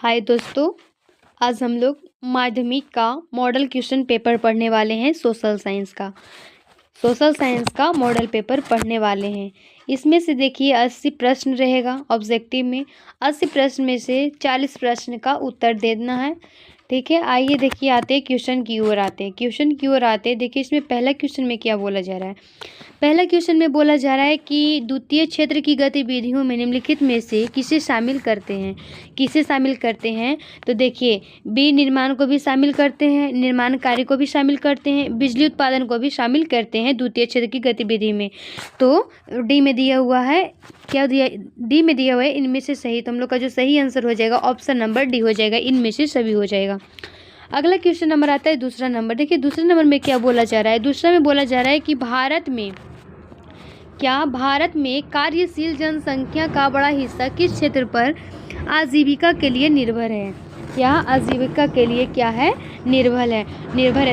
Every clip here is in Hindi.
हाय दोस्तों, आज हम लोग माध्यमिक का मॉडल क्वेश्चन पेपर पढ़ने वाले हैं। सोशल साइंस का मॉडल पेपर पढ़ने वाले हैं। इसमें से देखिए 80 प्रश्न रहेगा ऑब्जेक्टिव में। 80 प्रश्न में से 40 प्रश्न का उत्तर देना है। ठीक है, आइए देखिए आते हैं क्वेश्चन की ओर आते हैं। देखिए इसमें पहला क्वेश्चन में क्या बोला जा रहा है। पहला क्वेश्चन में बोला जा रहा है कि द्वितीय क्षेत्र की गतिविधियों में निम्नलिखित में से किसे शामिल करते हैं। तो देखिए बी निर्माण को भी शामिल करते हैं, निर्माण कार्य को भी शामिल करते हैं, बिजली उत्पादन को भी शामिल करते हैं द्वितीय क्षेत्र की गतिविधि में। तो डी में दिया हुआ है, डी में दिया हुआ है इनमें से सही। तो हम लोग का जो सही आंसर हो जाएगा ऑप्शन नंबर डी हो जाएगा, इनमें से सभी हो जाएगा। अगला क्वेश्चन नंबर आता है दूसरा नंबर। देखिए दूसरे नंबर में क्या बोला जा रहा है। दूसरा में बोला जा रहा है कि भारत में कार्यशील जनसंख्या का बड़ा हिस्सा किस क्षेत्र पर आजीविका के लिए निर्भर है। आजीविका के लिए क्या है, निर्भर है।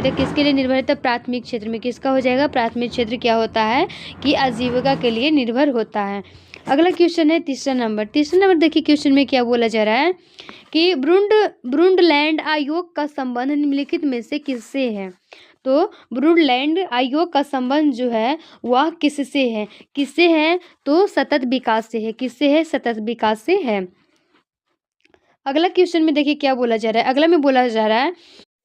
तो किसके लिए निर्भर है, तो प्राथमिक क्षेत्र में। किसका हो जाएगा, प्राथमिक क्षेत्र क्या होता है कि आजीविका के लिए निर्भर होता है। अगला क्वेश्चन है तीसरा नंबर। देखिए क्वेश्चन में क्या बोला जा रहा है कि ब्रूंडलैंड आयोग का संबंध निम्नलिखित में से किससे है। तो ब्रूंडलैंड आयोग का संबंध जो है वह किससे है तो सतत विकास से है। किससे है, सतत विकास से है। अगला क्वेश्चन में देखिए क्या बोला जा रहा है। अगला में बोला जा रहा है,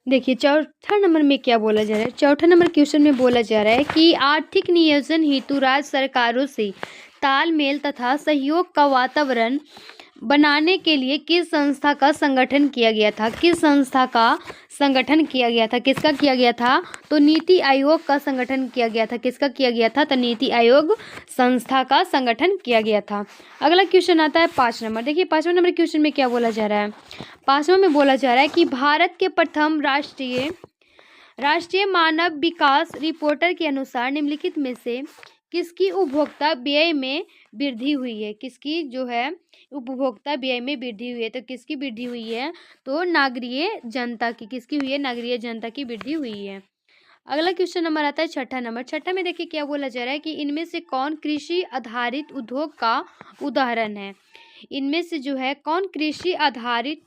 देखिए चौथा नंबर में क्या बोला जा रहा है। चौथा नंबर क्वेश्चन में बोला जा रहा है कि आर्थिक नियोजन हेतु राज्य सरकारों से तालमेल तथा सहयोग का वातावरण बनाने के लिए किस संस्था का संगठन किया गया था। किसका किया गया था, तो नीति आयोग का संगठन किया गया था। किसका किया गया था, तो नीति आयोग संस्था का संगठन किया गया था। अगला क्वेश्चन आता है 5 नंबर। देखिए 5वां नंबर क्वेश्चन में क्या बोला जा रहा है। 5वां में बोला जा रहा है कि भारत के प्रथम राष्ट्रीय मानव विकास रिपोर्टर के अनुसार निम्नलिखित में से किसकी उपभोक्ता व्यय में वृद्धि हुई है। किसकी जो है उपभोक्ता व्यय में वृद्धि हुई है, तो किसकी वृद्धि हुई है, तो नागरिक जनता की। किसकी हुई है, नागरिक जनता की वृद्धि हुई है। अगला क्वेश्चन नंबर आता है छठा में देखिए क्या बोला जा रहा है कि इनमें से कौन कृषि आधारित उद्योग का उदाहरण है। इनमें से जो है कौन कृषि आधारित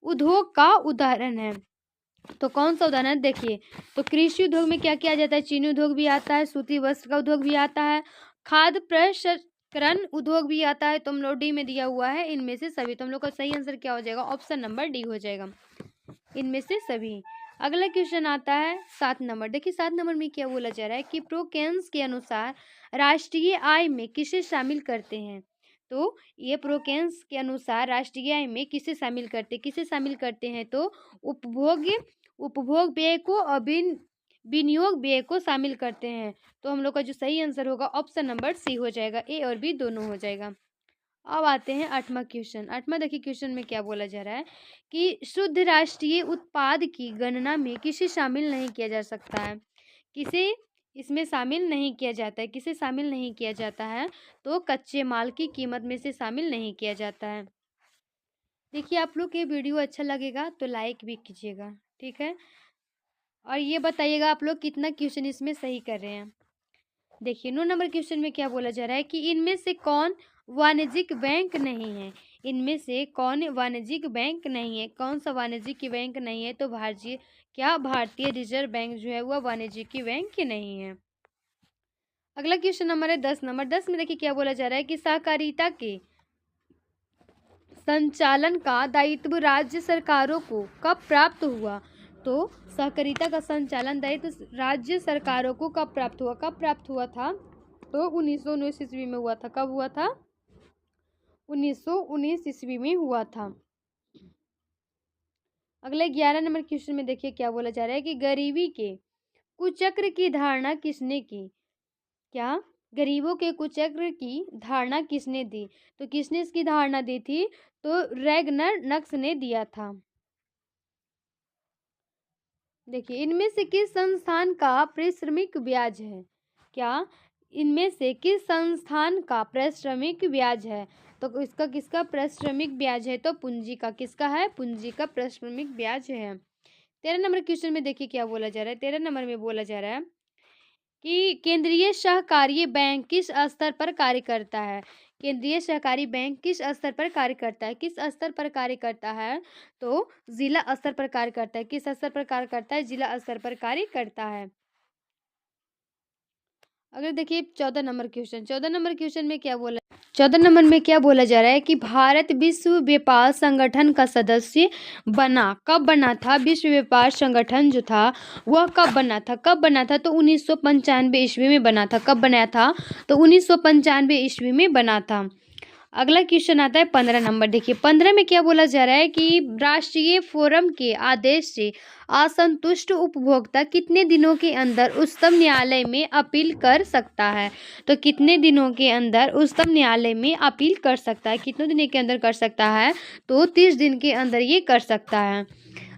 उद्योग का उदाहरण है, तो कौन सा उदाहरण, देखिए तो कृषि उद्योग में क्या किया जाता है, चीनी उद्योग भी आता है, सूती वस्त्र का उद्योग भी आता है, खाद्य प्रसंस्करण उद्योग भी आता है। तो हम लोग डी में दिया हुआ है इनमें से सभी। तो हम लोग का सही आंसर क्या हो जाएगा, ऑप्शन नंबर डी हो जाएगा, इनमें से सभी। अगला क्वेश्चन आता है 7 नंबर। देखिए 7 नंबर में क्या बोला जा रहा है कि प्रोकेन्स के अनुसार राष्ट्रीय आय में किसे शामिल करते हैं। तो ये प्रोकेन्स के अनुसार राष्ट्रीय आय में किसे शामिल करते हैं, तो उपभोग व्यय को और विनियोग व्यय को शामिल करते हैं। तो हम लोग का जो सही आंसर होगा ऑप्शन नंबर सी हो जाएगा, ए और बी दोनों हो जाएगा। अब आते हैं 8वां क्वेश्चन। देखिए क्वेश्चन में क्या बोला जा रहा है कि शुद्ध राष्ट्रीय उत्पाद की गणना में किसे शामिल नहीं किया जा सकता है। किसे इसमें शामिल नहीं किया जाता है, किसे शामिल नहीं किया जाता है, तो कच्चे माल की कीमत में से शामिल नहीं किया जाता है। देखिए आप लोग ये वीडियो अच्छा लगेगा तो लाइक भी कीजिएगा, ठीक है, और ये बताइएगा आप लोग कितना क्वेश्चन इसमें सही कर रहे हैं। देखिए 9 नंबर क्वेश्चन में क्या बोला जा रहा है कि इनमें से कौन वाणिज्यिक बैंक नहीं है। इनमें से कौन वाणिज्यिक बैंक नहीं है, कौन सा वाणिज्यिक बैंक नहीं है, तो भारतीय रिजर्व बैंक जो है वह वाणिज्यिक बैंक नहीं है। अगला क्वेश्चन नंबर है 10 नंबर। 10 में देखिए क्या बोला जा रहा है कि सहकारिता के संचालन का दायित्व राज्य सरकारों को कब प्राप्त हुआ। तो सहकारिता का संचालन दायित्व राज्य सरकारों को कब प्राप्त हुआ था, तो 1919 ईस्वी में हुआ था। कब हुआ था, 1919 ईस्वी में हुआ था। अगले 11 नंबर क्वेश्चन में देखिए क्या बोला जा रहा है कि गरीबी के कुचक्र की धारणा किसने की। गरीबों के कुचक्र की धारणा किसने दी, तो किसने इसकी धारणा दी थी, तो रैगनर नक्स ने दिया था। देखिए इनमें से किस संस्थान का पारिश्रमिक ब्याज है। इनमें से किस संस्थान का पारिश्रमिक ब्याज है, तो इसका किसका पारिश्रमिक ब्याज है, तो पूंजी का। किसका है, पूंजी का पारिश्रमिक ब्याज है। 13 नंबर क्वेश्चन में देखिए क्या बोला जा रहा है। 13 नंबर में बोला जा रहा है कि केंद्रीय सहकारी बैंक किस स्तर पर कार्य करता है। केंद्रीय सहकारी बैंक किस स्तर पर कार्य करता है? किस स्तर पर कार्य करता है? तो जिला स्तर पर कार्य करता है। किस स्तर पर कार्य करता है? जिला स्तर पर कार्य करता है। अगर देखिए 14 नंबर क्वेश्चन, 14 नंबर क्वेश्चन में क्या बोला, 14 नंबर में क्या बोला जा रहा है कि भारत विश्व व्यापार संगठन का सदस्य बना, कब बना था? विश्व व्यापार संगठन जो था वह कब बना था? कब बना था? तो 1995 ईस्वी में बना था। कब बनाया था? तो 1995 ईस्वी में बना था। अगला क्वेश्चन आता है 15 नंबर। देखिए 15 में क्या बोला जा रहा है कि राष्ट्रीय फोरम के आदेश से असंतुष्ट उपभोक्ता कितने दिनों के अंदर उच्चतम न्यायालय में अपील कर सकता है? तो कितने दिनों के अंदर उच्चतम न्यायालय में अपील कर सकता है? कितने दिनों के अंदर कर सकता है? तो 30 दिन के अंदर ये कर सकता है।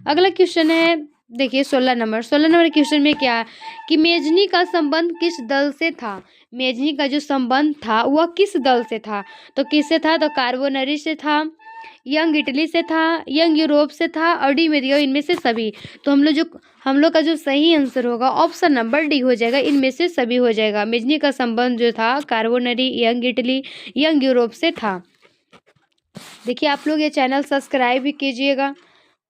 अगला क्वेश्चन है देखिए 16 नंबर। 16 नंबर क्वेश्चन में क्या है कि मेजनी का संबंध किस दल से था? मेजनी का जो संबंध था वह किस दल से था? तो किससे था? तो कार्बोनरी से था, यंग इटली से था, यंग यूरोप से था और डी में दिया इनमें से सभी। तो हम लोग का जो सही आंसर होगा ऑप्शन नंबर डी हो जाएगा, इनमें से सभी हो जाएगा। मेजनी का संबंध जो था Carbonari, young Italy, young Europe से था। देखिए आप लोग ये चैनल सब्सक्राइब भी कीजिएगा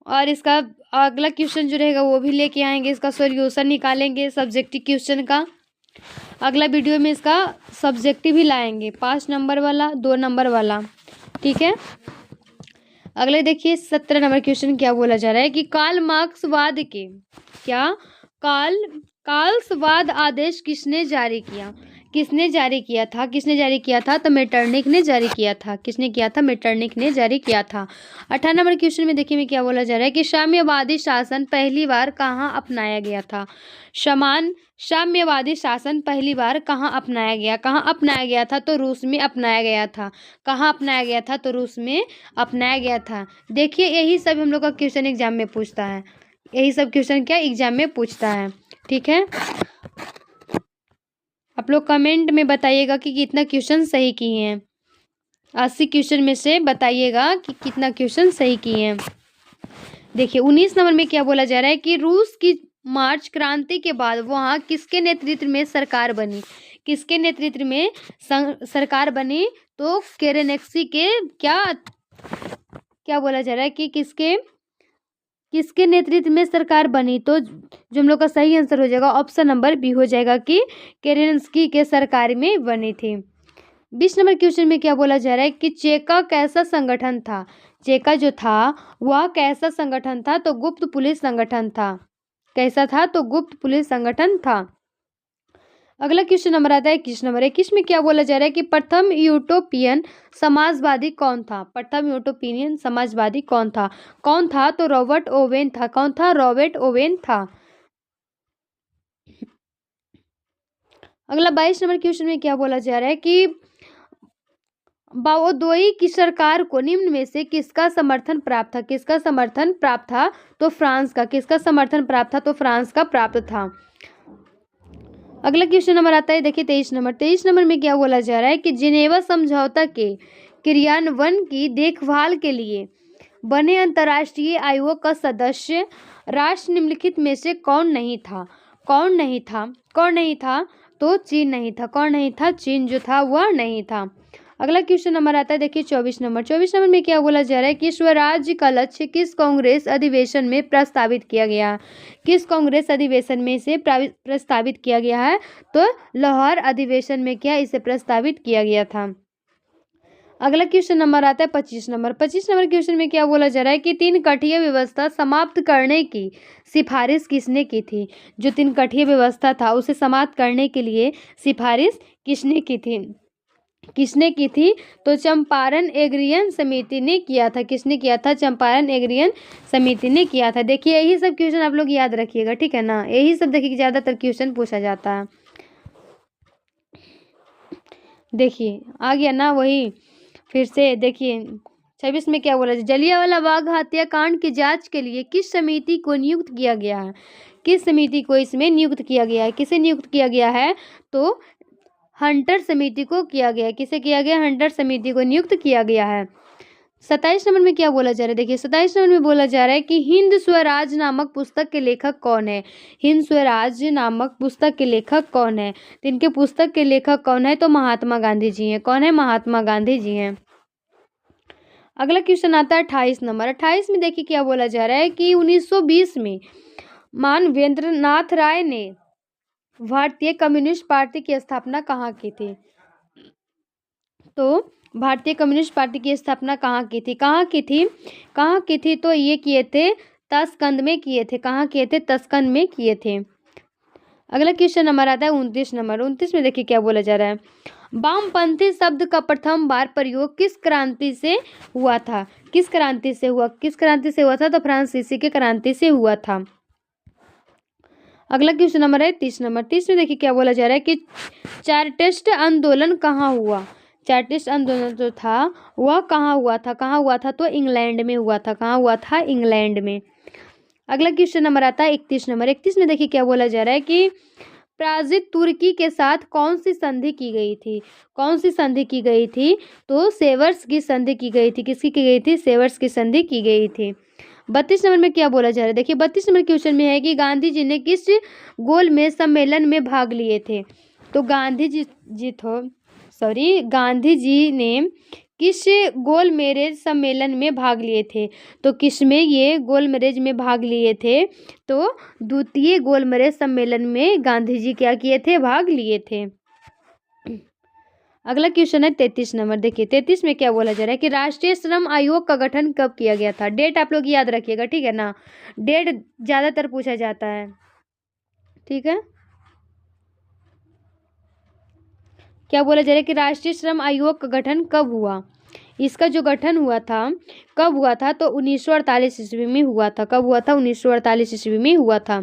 और इसका अगला क्वेश्चन जो रहेगा वो भी लेके आएंगे, इसका सॉल्यूशन निकालेंगे सब्जेक्टिव क्वेश्चन का। अगला वीडियो में इसका सब्जेक्टिव भी लाएंगे, 5 नंबर वाला, 2 नंबर वाला, ठीक है। अगले देखिए 17 नंबर क्वेश्चन क्या बोला जा रहा है कि कार्ल मार्क्सवाद के क्या कार्लसवाद आदेश किसने जारी किया? किसने जारी किया था? किसने जारी किया था? तो मेटरनिख ने जारी किया था। किसने किया था? मेटरनिख ने जारी किया था। 18 नंबर क्वेश्चन में देखिए में क्या बोला जा रहा है कि साम्यवादी शासन पहली बार कहाँ अपनाया गया था? साम्यवादी शासन पहली बार कहाँ अपनाया गया? कहाँ अपनाया गया था? तो रूस में अपनाया गया था। कहाँ अपनाया गया था? तो रूस में अपनाया गया था। देखिए यही सब हम लोग का क्वेश्चन एग्जाम में पूछता है। यही सब क्वेश्चन क्या एग्जाम में पूछता है, ठीक है। आप लोग कमेंट में बताइएगा कि कितना क्वेश्चन सही किए हैं। 80 क्वेश्चन में से बताइएगा कि कितना क्वेश्चन सही किए हैं। देखिए 19 नंबर में क्या बोला जा रहा है कि रूस की मार्च क्रांति के बाद वहाँ किसके नेतृत्व में सरकार बनी? किसके नेतृत्व में सरकार बनी? तो केरेनेक्सी के क्या बोला जा रहा है कि किसके नेतृत्व में सरकार बनी? तो जो हम लोग का सही आंसर हो जाएगा ऑप्शन नंबर बी हो जाएगा कि केरेंस्की के सरकार में बनी थी। 20 नंबर क्वेश्चन में क्या बोला जा रहा है कि चेका कैसा संगठन था? चेका जो था वह कैसा संगठन था? तो गुप्त पुलिस संगठन था। कैसा था? तो गुप्त पुलिस संगठन था। अगला क्वेश्चन नंबर आता है 21 नंबर। 21 में क्या बोला जा रहा है कि प्रथम यूटोपियन समाजवादी कौन था? प्रथम यूटोपियन समाजवादी कौन था? कौन था? तो रॉबर्ट ओवेन था। कौन था? रॉबर्ट ओवेन था। अगला 22 नंबर क्वेश्चन में क्या बोला जा रहा है कि बाओदोई की सरकार को निम्न में से किसका समर्थन प्राप्त था? किसका समर्थन प्राप्त था? तो फ्रांस का। किसका समर्थन प्राप्त था? तो फ्रांस का प्राप्त था। अगला क्वेश्चन नंबर आता है देखिए 23 नंबर। 23 नंबर में क्या बोला जा रहा है कि जिनेवा समझौता के क्रियान्वयन की देखभाल के लिए बने अंतर्राष्ट्रीय आयोग का सदस्य राष्ट्र निम्नलिखित में से कौन नहीं था? कौन नहीं था? कौन नहीं था? तो चीन नहीं था। कौन नहीं था? चीन जो था वह नहीं था। अगला क्वेश्चन नंबर आता है देखिए 24 नंबर। 24 नंबर में क्या बोला जा रहा है कि स्वराज्य का लक्ष्य किस कांग्रेस अधिवेशन में प्रस्तावित किया गया? किस कांग्रेस अधिवेशन में से प्रस्तावित किया गया है? तो लाहौर अधिवेशन में क्या इसे प्रस्तावित किया गया था। अगला क्वेश्चन नंबर आता है 25 नंबर। 25 नंबर क्वेश्चन में क्या बोला जा रहा है कि 3 कठीय व्यवस्था समाप्त करने की सिफारिश किसने की थी? जो 3 कठीय व्यवस्था था उसे समाप्त करने के लिए सिफारिश किसने की थी? किसने की थी? तो चंपारण एग्रीयन समिति ने किया था। किसने किया था? चंपारण एग्रीयन समिति ने किया था। देखिए यही सब क्वेश्चन आप लोग याद रखिएगा, ठीक है ना। यही सब देखिए ज्यादातर क्वेश्चन पूछा जाता है। देखिए आ गया ना वही, फिर से देखिए 26 में क्या बोला, जलियांवाला बाग हत्याकांड की जांच के लिए किस समिति को नियुक्त किया गया है? किस समिति को इसमें नियुक्त किया गया है? किसे नियुक्त किया गया है? तो हंटर समिति को किया गया है। किसे किया गया? हंटर समिति को नियुक्त किया गया है। 27 नंबर में क्या बोला जा रहा है, देखिए 27 नंबर में बोला जा रहा है कि हिंद स्वराज नामक पुस्तक के लेखक कौन है। हिंद स्वराज नामक पुस्तक के लेखक कौन है, तो इनके पुस्तक के लेखक कौन है, तो महात्मा गांधी जी हैं। कौन है, महात्मा गांधी जी हैं। अगला क्वेश्चन आता है 28 नंबर। 28 में देखिए क्या बोला जा रहा है कि 1920 में मानवेंद्र नाथ राय ने भारतीय कम्युनिस्ट पार्टी की स्थापना कहाँ की थी। तो भारतीय कम्युनिस्ट पार्टी की स्थापना कहाँ की थी, तो ये किए थे ताशकंद में किए थे। कहाँ किए थे, ताशकंद में किए थे। अगला क्वेश्चन नंबर आता है 29 नंबर। 29 में देखिए क्या बोला जा रहा है, वामपंथी शब्द का प्रथम बार प्रयोग किस क्रांति से हुआ था। किस क्रांति से हुआ था, तो फ्रांसीसी के क्रांति से हुआ था। अगला क्वेश्चन नंबर है 30 नंबर। 30 में देखिए क्या बोला जा रहा है कि चार्टिस्ट आंदोलन कहाँ हुआ। चार्टिस्ट आंदोलन जो था वह कहाँ हुआ था, तो इंग्लैंड में हुआ था। कहाँ हुआ था, इंग्लैंड में। अगला क्वेश्चन नंबर आता है 31 नंबर। 31 में देखिए क्या बोला जा रहा है कि पराजित तुर्की के साथ कौन सी संधि की गई थी, तो सेवर्स की संधि की गई थी। किसकी की गई थी, सेवर्स की संधि की गई थी। 32 नंबर में क्या बोला जा रहा है, देखिए 32 नंबर क्वेश्चन में है कि गांधी जी ने किस गोलमेज सम्मेलन में भाग लिए थे। तो गांधी जी ने किस गोलमेज सम्मेलन में भाग लिए थे, तो किस में ये गोलमेज में भाग लिए थे, तो द्वितीय गोलमेज सम्मेलन में गांधी जी क्या किए थे, भाग लिए थे। अगला क्वेश्चन है 33 नंबर। देखिए 33 में क्या बोला जा रहा है कि राष्ट्रीय श्रम आयोग का गठन कब किया गया था। डेट आप लोग याद रखिएगा, ठीक है ना, डेट ज्यादातर पूछा जाता है, ठीक है। क्या बोला जा रहा है कि राष्ट्रीय श्रम आयोग का गठन कब हुआ। इसका जो गठन हुआ था कब हुआ था, तो 1948 ईस्वी में हुआ था। कब हुआ था, 1948 ईस्वी में हुआ था।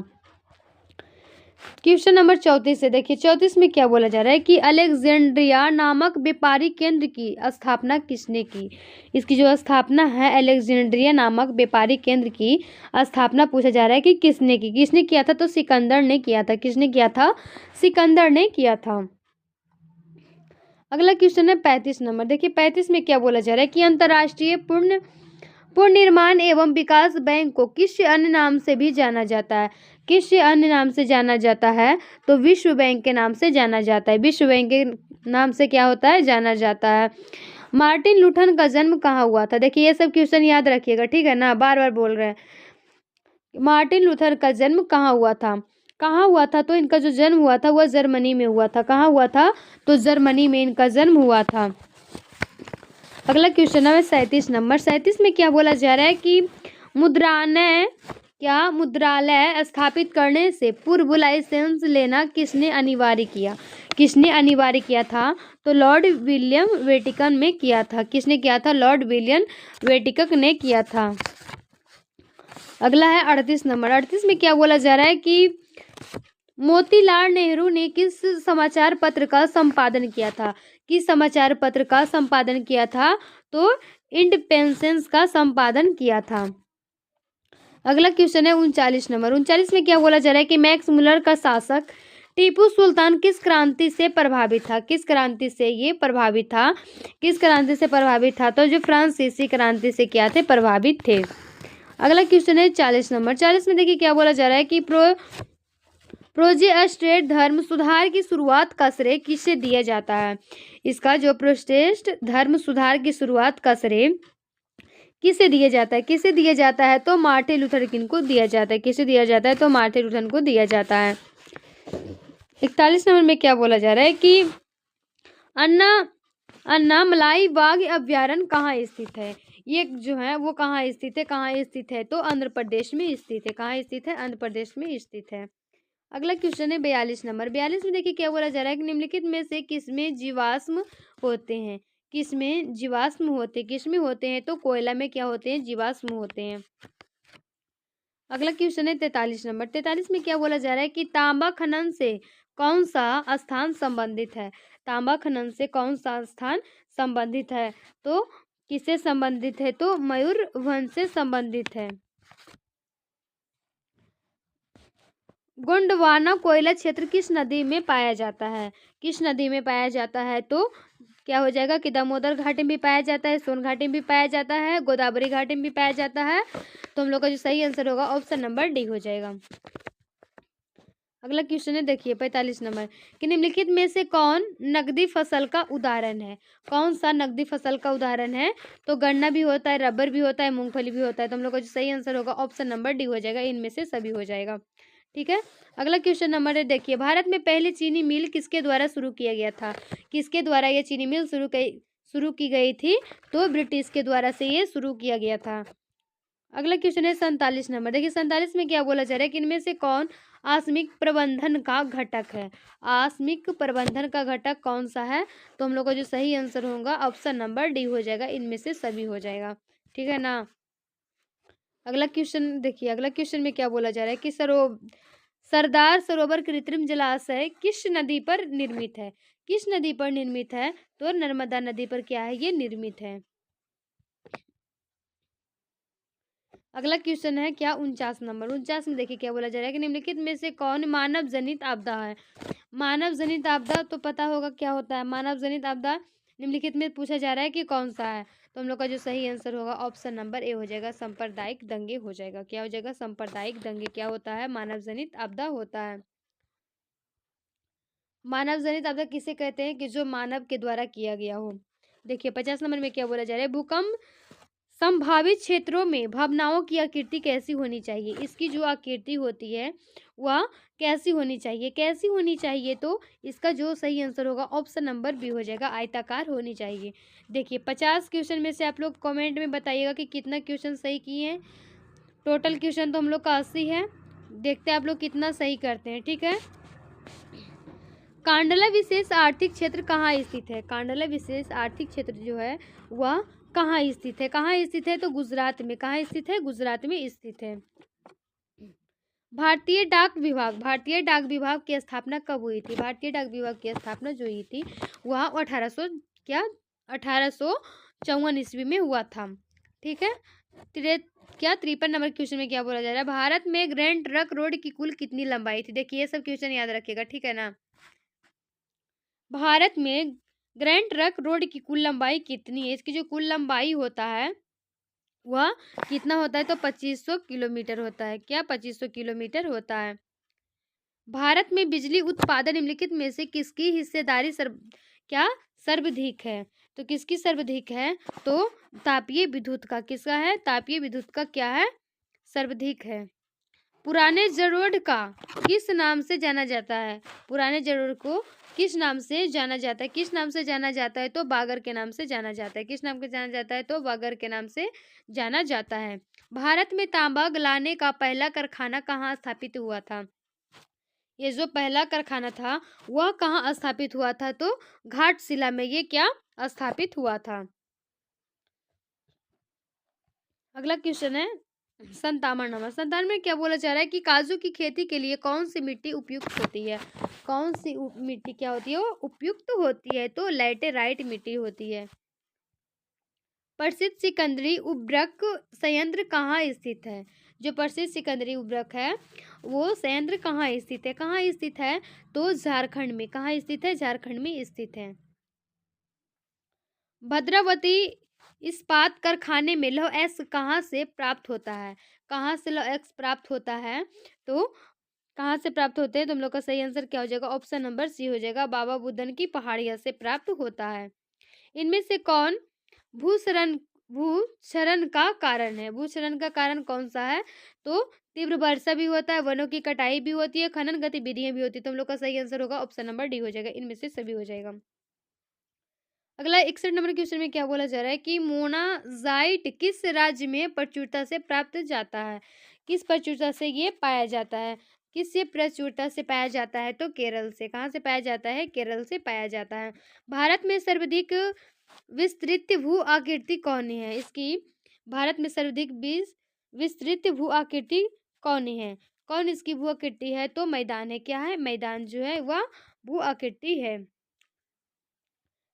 क्वेश्चन नंबर 34 से देखिए 34 में क्या बोला जा रहा है कि अलेक्जेंड्रिया नामक व्यापारी केंद्र की स्थापना किसने की। इसकी जो स्थापना है, अलेक्जेंड्रिया नामक व्यापारी केंद्र की स्थापना पूछा जा रहा है कि किसने किया था, तो सिकंदर ने किया था। किसने किया था, सिकंदर ने किया था। अगला क्वेश्चन है 35 नंबर। देखिए 35 में क्या बोला जा रहा है कि अंतर्राष्ट्रीय पुनर्निर्माण एवं विकास बैंक को किस अन्य नाम से भी जाना जाता है। किस अन्य नाम से जाना जाता है, तो विश्व बैंक के नाम से जाना जाता है। विश्व बैंक के नाम से क्या होता है, जाना जाता है। मार्टिन लूथर का जन्म कहाँ हुआ था। देखिए ये सब क्वेश्चन याद रखिएगा, ठीक है ना, बार बार बोल रहे हैं। मार्टिन लूथर का जन्म कहाँ हुआ था, तो इनका जो जन्म हुआ था वह जर्मनी में हुआ था। कहाँ हुआ था, तो जर्मनी में इनका जन्म हुआ था। अगला क्वेश्चन है 37 नंबर। 37 में क्या बोला जा रहा है कि मुद्रालय स्थापित करने से पूर्व लाइसेंस लेना किसने अनिवार्य किया था, तो लॉर्ड विलियम वेटिकन में किया था। किसने किया था, लॉर्ड विलियम वेटिकन ने किया था। अगला है 38 नंबर। 38 में क्या बोला जा रहा है कि मोतीलाल नेहरू ने किस समाचार पत्र का संपादन किया था। किस समाचार पत्र का संपादन किया था, तो इंडिपेंडेंस का संपादन किया था। अगला क्वेश्चन है 39 नंबर। 39 में क्या बोला जा रहा है कि मैक्स मुलर का शासक टीपू सुल्तान किस क्रांति से प्रभावित था। किस क्रांति से ये प्रभावित था, तो जो फ्रांसीसी क्रांति से क्या थे, प्रभावित थे। अगला क्वेश्चन है 40 नंबर। 40 में देखिए क्या बोला जा रहा है कि प्रोटेस्टेंट धर्म सुधार की शुरुआत का श्रेय किसे दिया जाता है। इसका जो प्रोटेस्टेंट धर्म सुधार की शुरुआत का श्रेय किसे दिया जाता है, तो मार्टिन लूथर किंग को दिया जाता है। किसे दिया जाता है, तो मार्टिन लूथर को दिया जाता है। 41 नंबर में क्या बोला जा रहा है कि अन्नामलाई बाघ अभ्यारण्य कहाँ स्थित है। ये जो है वो कहाँ स्थित है, तो आंध्र प्रदेश में स्थित है। कहाँ स्थित है, आंध्र प्रदेश में स्थित है। अगला क्वेश्चन है 42 नंबर। 42 में देखिए क्या बोला जा रहा है कि निम्नलिखित में से किसमें जीवाश्म होते हैं। किसमें होते हैं, तो कोयला में क्या होते हैं, जीवाश्म होते हैं। अगला क्वेश्चन है 43 नंबर। 43 में क्या बोला जा रहा है कि तांबा खनन से कौन सा स्थान संबंधित है। तांबा खनन से कौन सा स्थान संबंधित है, तो किससे संबंधित है, तो मयूरभंज से संबंधित है। गोंडवाना कोयला क्षेत्र किस नदी में पाया जाता है। तो क्या हो जाएगा कि दामोदर घाटी में भी पाया जाता है, सोन घाटी में भी पाया जाता है, गोदावरी घाटी में भी पाया जाता है। तो हम लोग का जो सही आंसर होगा ऑप्शन नंबर डी हो जाएगा। अगला क्वेश्चन है, देखिए 45 नंबर, कि निम्नलिखित में से कौन नकदी फसल का उदाहरण है? कौन सा नकदी फसल का उदाहरण है? तो गन्ना भी होता है, रबर भी होता है, मूंगफली भी होता है। तो हम लोग का जो सही आंसर होगा ऑप्शन नंबर डी हो जाएगा, इनमें से सभी हो जाएगा। ठीक है, अगला क्वेश्चन नंबर है, देखिए भारत में पहली चीनी मिल किसके द्वारा शुरू किया गया था? किसके द्वारा ये चीनी मिल शुरू की गई थी? तो ब्रिटिश के द्वारा से ये शुरू किया गया था। अगला क्वेश्चन है 47 नंबर, देखिए 47 में क्या बोला जा रहा है कि इनमें से कौन आकस्मिक प्रबंधन का घटक है? आकस्मिक प्रबंधन का घटक कौन सा है? तो हम लोग का जो सही आंसर होगा ऑप्शन नंबर डी हो जाएगा, इनमें से सभी हो जाएगा। ठीक है ना। अगला क्वेश्चन देखिए, अगला क्वेश्चन में क्या बोला जा रहा है कि सरदार सरोवर कृत्रिम जलाशय किस नदी पर निर्मित है? किस नदी पर निर्मित है? तो नर्मदा नदी पर क्या है, ये निर्मित है। अगला क्वेश्चन है क्या 49 नंबर, 49 में देखिए क्या बोला जा रहा है कि निम्नलिखित में से कौन मानव जनित आपदा है? मानव जनित आपदा तो पता होगा क्या होता है। मानव जनित आपदा निम्नलिखित में पूछा जा रहा है कि कौन सा है? तो हम लोग का जो सही आंसर होगा ऑप्शन नंबर ए हो जाएगा, सांप्रदायिक दंगे हो जाएगा। क्या हो जाएगा? सांप्रदायिक दंगे क्या होता है? मानव जनित आपदा होता है। मानव जनित आपदा किसे कहते हैं? कि जो मानव के द्वारा किया गया हो। देखिए 50 नंबर में क्या बोला जा रहा है, भूकंप संभावित क्षेत्रों में भावनाओं की आकृति कैसी होनी चाहिए? इसकी जो आकृति होती है वह कैसी होनी चाहिए? कैसी होनी चाहिए? तो इसका जो सही आंसर होगा ऑप्शन नंबर बी हो जाएगा, आयताकार होनी चाहिए। देखिए 50 क्वेश्चन में से आप लोग कमेंट में बताइएगा कि कितना क्वेश्चन सही किए हैं। टोटल क्वेश्चन तो हम लोग का 80 है, देखते हैं आप लोग कितना सही करते हैं। ठीक है, कांडला विशेष आर्थिक क्षेत्र कहाँ स्थित है? कांडला विशेष आर्थिक क्षेत्र जो है वह कहाँ स्थित है? कहाँ स्थित है? तो गुजरात में। कहाँ स्थित है? गुजरात में स्थित है। भारतीय डाक विभाग, भारतीय डाक विभाग की स्थापना कब हुई थी? भारतीय डाक विभाग की स्थापना जो हुई थी वह 1854 ईस्वी में हुआ था। ठीक है, 53 नंबर क्वेश्चन में क्या बोला जा रहा है, भारत में ग्रैंड ट्रक रोड की कुल कितनी लंबाई थी? देखिए ये सब क्वेश्चन याद रखिएगा। ठीक है ना। भारत में ग्रैंड ट्रक रोड की कुल लंबाई कितनी है? इसकी जो कुल लंबाई होता है वह कितना होता है? तो 2500 किलोमीटर होता है। क्या? 2500 किलोमीटर होता है। भारत में बिजली उत्पादन निम्नलिखित में से किसकी हिस्सेदारी सर्वाधिक है? तो किसकी सर्वाधिक है? तो तापीय विद्युत का। किसका है? तापीय विद्युत का क्या है? सर्वाधिक है। पुराने जड़ोड़ का किस नाम से जाना जाता है? पुराने जड़ोड़ को किस नाम से जाना जाता है? किस नाम से जाना जाता है? तो बागर के नाम से जाना जाता है। किस नाम से जाना जाता है? तो बागर के नाम से जाना जाता है। भारत में तांबा गलाने का पहला कारखाना कहाँ स्थापित हुआ था? ये जो पहला कारखाना था वह कहाँ स्थापित हुआ था? तो घाटशिला में ये क्या स्थापित हुआ था। अगला क्वेश्चन है 57 नंबर, 57 में क्या बोला जा रहा है कि काजू की खेती के लिए कौन सी मिट्टी उपयुक्त होती है? कौन सी मिट्टी क्या होती है? वो उपयुक्त होती है। तो लैटेराइट मिट्टी होती है। प्रसिद्ध सिकंदरी उर्वरक संयंत्र कहाँ स्थित है? जो प्रसिद्ध सिकंदरी उर्वरक है वो संयंत्र कहाँ स्थित है? कहाँ स्थित है? तो झारखंड में। कहाँ स्थित है? झारखंड में स्थित है। भद्रावती इस्पात कारखाने में लौह अयस्क कहाँ से प्राप्त होता है? कहाँ से लौह अयस्क प्राप्त होता है? तो कहाँ से प्राप्त होते हैं? तो हम लोग का सही आंसर क्या हो जाएगा? ऑप्शन नंबर सी हो जाएगा, बाबा बुदन की पहाड़ियों से प्राप्त होता है। इनमें से कौन भूक्षरण का कारण है? भूक्षरण का कारण कौन सा है? तो तीव्र वर्षा भी होता है, वनों की कटाई भी होती है, खनन गतिविधियां भी होती है। तो हम लोग का सही आंसर होगा ऑप्शन नंबर डी हो जाएगा, इनमें से सभी हो जाएगा। अगला 61 नंबर क्वेश्चन में क्या बोला जा रहा है कि मोनाजाइट किस राज्य में प्रचुरता से प्राप्त जाता है? किस प्रचुरता से ये पाया जाता है? किससे प्रचुरता से पाया जाता है? तो केरल से। कहाँ से पाया जाता है? केरल से पाया जाता है। भारत में सर्वाधिक विस्तृत भू आकृति कौन है? इसकी भारत में सर्वाधिक विस्तृत भू आकृति कौन है? कौन इसकी भू आकृति है? तो मैदान है। क्या है? मैदान जो है वह भू आकृति है।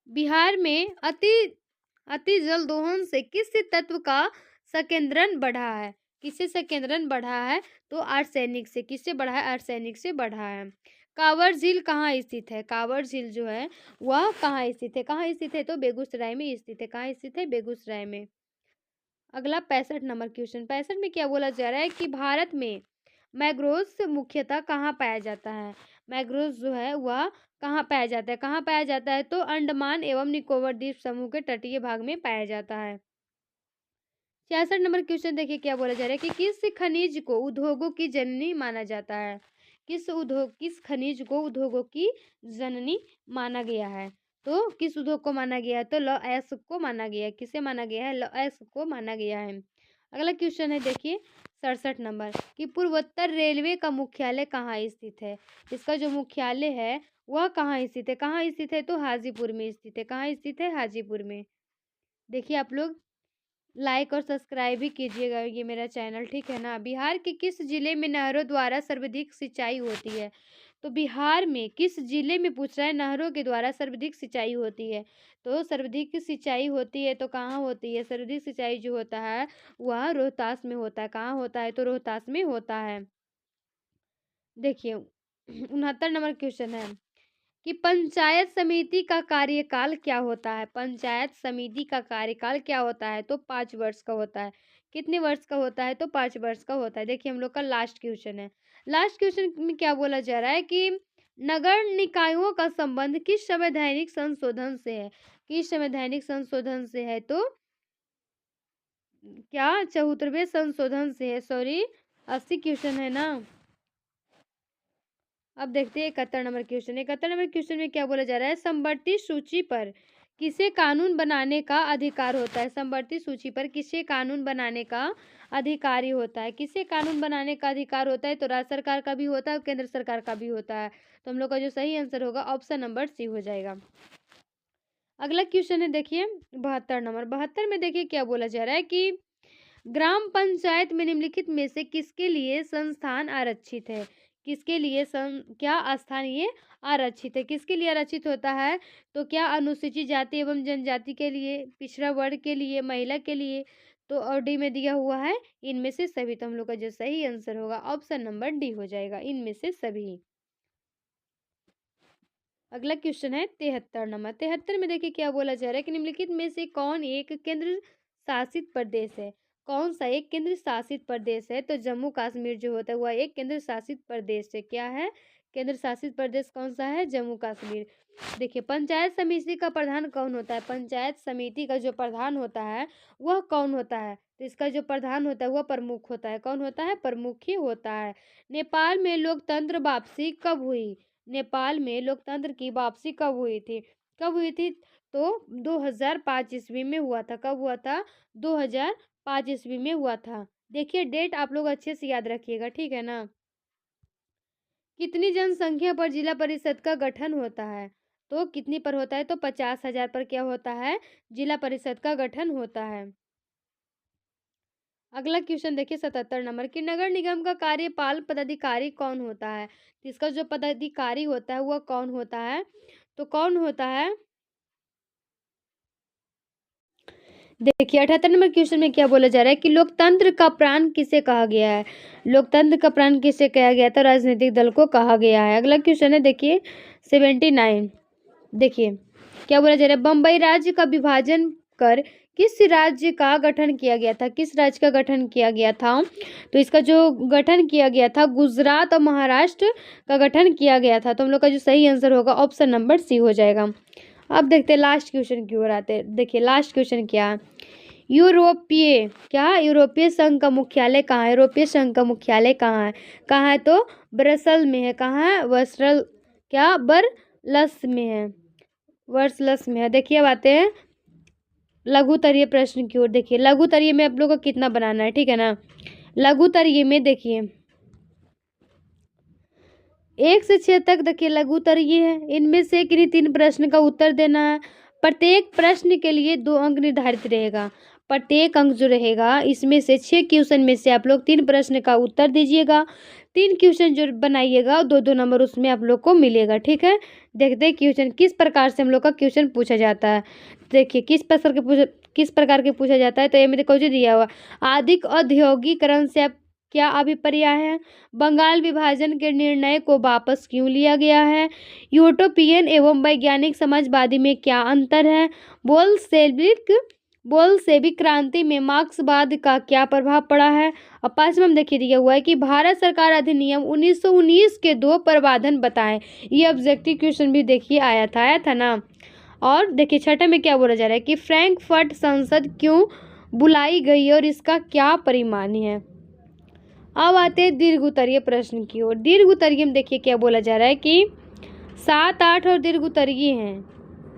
बिहार में अति जल दोहन से किस तत्व का संकेंद्रण बढ़ा है? किससे संकेंद्रण बढ़ा है? तो आर्सेनिक से। किससे बढ़ा है? आर्सेनिक से बढ़ा है। कांवर झील कहाँ स्थित है? कांवर झील जो है वह कहाँ स्थित है? कहाँ स्थित है? तो बेगूसराय में स्थित है। कहाँ स्थित है? बेगूसराय में। अगला 65 नंबर क्वेश्चन। 65 में क्या बोला जा रहा है कि भारत में मैंग्रोव्स मुख्यतः कहाँ पाया जाता है? मैंग्रोव्स जो है वह कहाँ पाया जाता है? कहाँ पाया जाता है? तो अंडमान एवं निकोबार द्वीप समूह के तटीय भाग में पाया जाता है। 66 नंबर क्वेश्चन देखिए क्या बोला जा रहा है कि किस खनिज को उद्योगों की जननी माना जाता है? किस खनिज को उद्योगों की जननी माना गया है? तो किस उद्योग को माना गया है? तो लौह अयस्क को माना गया है। किसे माना गया है? लौह अयस्क को माना गया है। अगला क्वेश्चन है देखिए 67 नंबर कि पूर्वोत्तर रेलवे का मुख्यालय कहाँ स्थित है? इसका जो मुख्यालय है वह कहाँ स्थित है? कहाँ स्थित है? तो हाजीपुर में स्थित है। कहाँ स्थित है? हाजीपुर में। देखिए आप लोग लाइक और सब्सक्राइब भी कीजिएगा ये मेरा चैनल, ठीक है ना। बिहार के किस जिले में नहरों द्वारा सर्वाधिक सिंचाई होती है? तो बिहार में किस जिले में पूछ रहा है नहरों के द्वारा सर्वाधिक सिंचाई होती है? तो सर्वाधिक सिंचाई होती है तो कहाँ होती है? सर्वाधिक सिंचाई जो होता है वह रोहतास में होता है। कहाँ होता है? तो रोहतास में होता है। देखिए 69 नंबर क्वेश्चन है कि पंचायत समिति का कार्यकाल क्या होता है? पंचायत समिति का कार्यकाल क्या होता है? तो 5 वर्ष का होता है। कितने वर्ष का होता है? तो 5 वर्ष का होता है। देखिए हम लोग का लास्ट क्वेश्चन है। लास्ट क्वेश्चन में क्या बोला जा रहा है कि नगर निकायों का संबंध किस संवैधानिक संशोधन से है? किस संवैधानिक संशोधन से है? तो क्या 74वें संशोधन से है। सॉरी 80 क्वेश्चन है ना। अब देखते हैं 71 नंबर क्वेश्चन। 71 नंबर क्वेश्चन में क्या बोला जा रहा है? समवर्ती सूची पर किसे कानून बनाने का अधिकार होता है? समवर्ती सूची पर किसे कानून बनाने का अधिकारी होता है? किसे कानून बनाने का अधिकार होता है? तो राज्य सरकार का भी होता है और केंद्र सरकार का भी होता है। तो हम लोग का जो सही आंसर होगा ऑप्शन नंबर सी हो जाएगा। अगला क्वेश्चन है देखिए 72 नंबर। 72 में देखिए क्या बोला जा रहा है कि ग्राम पंचायत में निम्नलिखित में से किसके लिए संस्थान आरक्षित है? किसके लिए क्या स्थान ये आरक्षित है? किसके लिए आरक्षित होता है? तो क्या अनुसूचित जाति एवं जनजाति के लिए, पिछड़ा वर्ग के लिए, महिला के लिए? तो और डी में दिया हुआ है इनमें से सभी। तो हम लोग का जो सही आंसर होगा ऑप्शन नंबर डी हो जाएगा, इनमें से सभी। अगला क्वेश्चन है 73 नंबर। 73 में देखिए क्या बोला जा रहा है कि निम्नलिखित में से कौन एक केंद्र शासित प्रदेश है? कौन सा एक केंद्र शासित प्रदेश है? तो जम्मू कश्मीर जो होता है वह एक केंद्र शासित प्रदेश है। क्या है? केंद्र शासित प्रदेश कौन सा है? जम्मू कश्मीर। देखिए पंचायत समिति का प्रधान कौन होता है? पंचायत समिति का जो प्रधान होता है वह कौन होता है? तो इसका जो प्रधान होता है वह प्रमुख होता है। कौन होता है? प्रमुख ही होता है। नेपाल में लोकतंत्र वापसी कब हुई? नेपाल में लोकतंत्र की वापसी कब हुई थी? कब हुई थी? तो 2005 ईस्वी में हुआ था। कब हुआ था? 2005 ईस्वी में हुआ था। देखिए डेट आप लोग अच्छे से याद रखिएगा, ठीक है ना। कितनी जनसंख्या पर जिला परिषद का गठन होता है? तो कितनी पर होता है? तो 50,000 पर क्या होता है? जिला परिषद का गठन होता है। अगला क्वेश्चन देखिए 77 नंबर कि नगर निगम का कार्यपाल पदाधिकारी कौन होता है? तो इसका जो पदाधिकारी होता है वह कौन होता है? तो कौन होता है? देखिए 78 नंबर क्वेश्चन में क्या बोला जा रहा है कि लोकतंत्र का प्राण किसे कहा गया है? लोकतंत्र का प्राण किसे कहा गया था? राजनीतिक दल को कहा गया है। अगला क्वेश्चन है देखिए 79। देखिए क्या बोला जा रहा है? बम्बई राज्य का विभाजन कर किस राज्य का गठन किया गया था? किस राज्य का गठन किया गया था? तो इसका जो गठन किया गया था गुजरात और महाराष्ट्र का गठन किया गया था। तो हम लोग का जो सही आंसर होगा ऑप्शन नंबर सी हो जाएगा। अब देखते हैं लास्ट क्वेश्चन की ओर आते हैं। देखिए लास्ट क्वेश्चन क्या है? यूरोपीय संघ का मुख्यालय कहाँ है? यूरोपीय संघ का मुख्यालय कहाँ है? कहाँ है? तो ब्रसल में है। कहाँ है? बरलस में है। वर्सलस में है। देखिए अब आते हैं लघुतरीय प्रश्न की ओर। देखिए लघुतरीय में आप लोग को कितना बनाना है, ठीक है ना। लघुतरीय में देखिए 1 से 6 तक देखिए लघुतरीय है। इनमें से किन्हीं 3 प्रश्न का उत्तर देना है। प्रत्येक प्रश्न के लिए 2 अंक निर्धारित रहेगा। प्रत्येक अंक जो रहेगा इसमें से 6 क्वेश्चन में से आप लोग 3 प्रश्न का उत्तर दीजिएगा। 3 क्वेश्चन जो बनाइएगा 2-2 नंबर उसमें आप लोग को मिलेगा, ठीक है। देखते हैं क्वेश्चन किस प्रकार से हम लोग का क्वेश्चन पूछा जाता है। देखिए किस प्रकार के पूछा जाता है। तो ये मेरे को जो दिया हुआ अधिक औद्योगिकरण से आप क्या अभिप्राय है? बंगाल विभाजन के निर्णय को वापस क्यों लिया गया है? यूटोपियन एवं वैज्ञानिक समाजवादी में क्या अंतर है? बोल्शेविक क्रांति में मार्क्सवाद का क्या प्रभाव पड़ा है? और 5वां में देखिए दिया हुआ है कि भारत सरकार अधिनियम 1919 के 2 प्रावधान बताएं। ये ऑब्जेक्टिव क्वेश्चन भी देखिए आया था ना। और देखिए 6ठे में क्या बोला जा रहा है कि फ्रैंकफर्ट संसद क्यों बुलाई गई और इसका क्या परिमाण है? अब आते हैं दीर्घ उत्तरीय प्रश्न की ओर। दीर्घ उत्तरीय में देखिए क्या बोला जा रहा है कि 7, 8 और दीर्घ उत्तरीय हैं।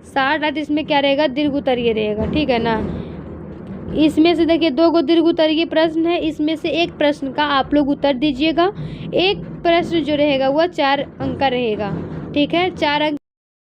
7, 8 इसमें क्या रहेगा? दीर्घ उत्तरीय रहेगा, ठीक है ना। इसमें से देखिए 2 गो दीर्घ उत्तरीय प्रश्न है, इसमें से एक प्रश्न का आप लोग उत्तर दीजिएगा। एक प्रश्न जो रहेगा वह 4 अंक का रहेगा, ठीक है। 4 अंक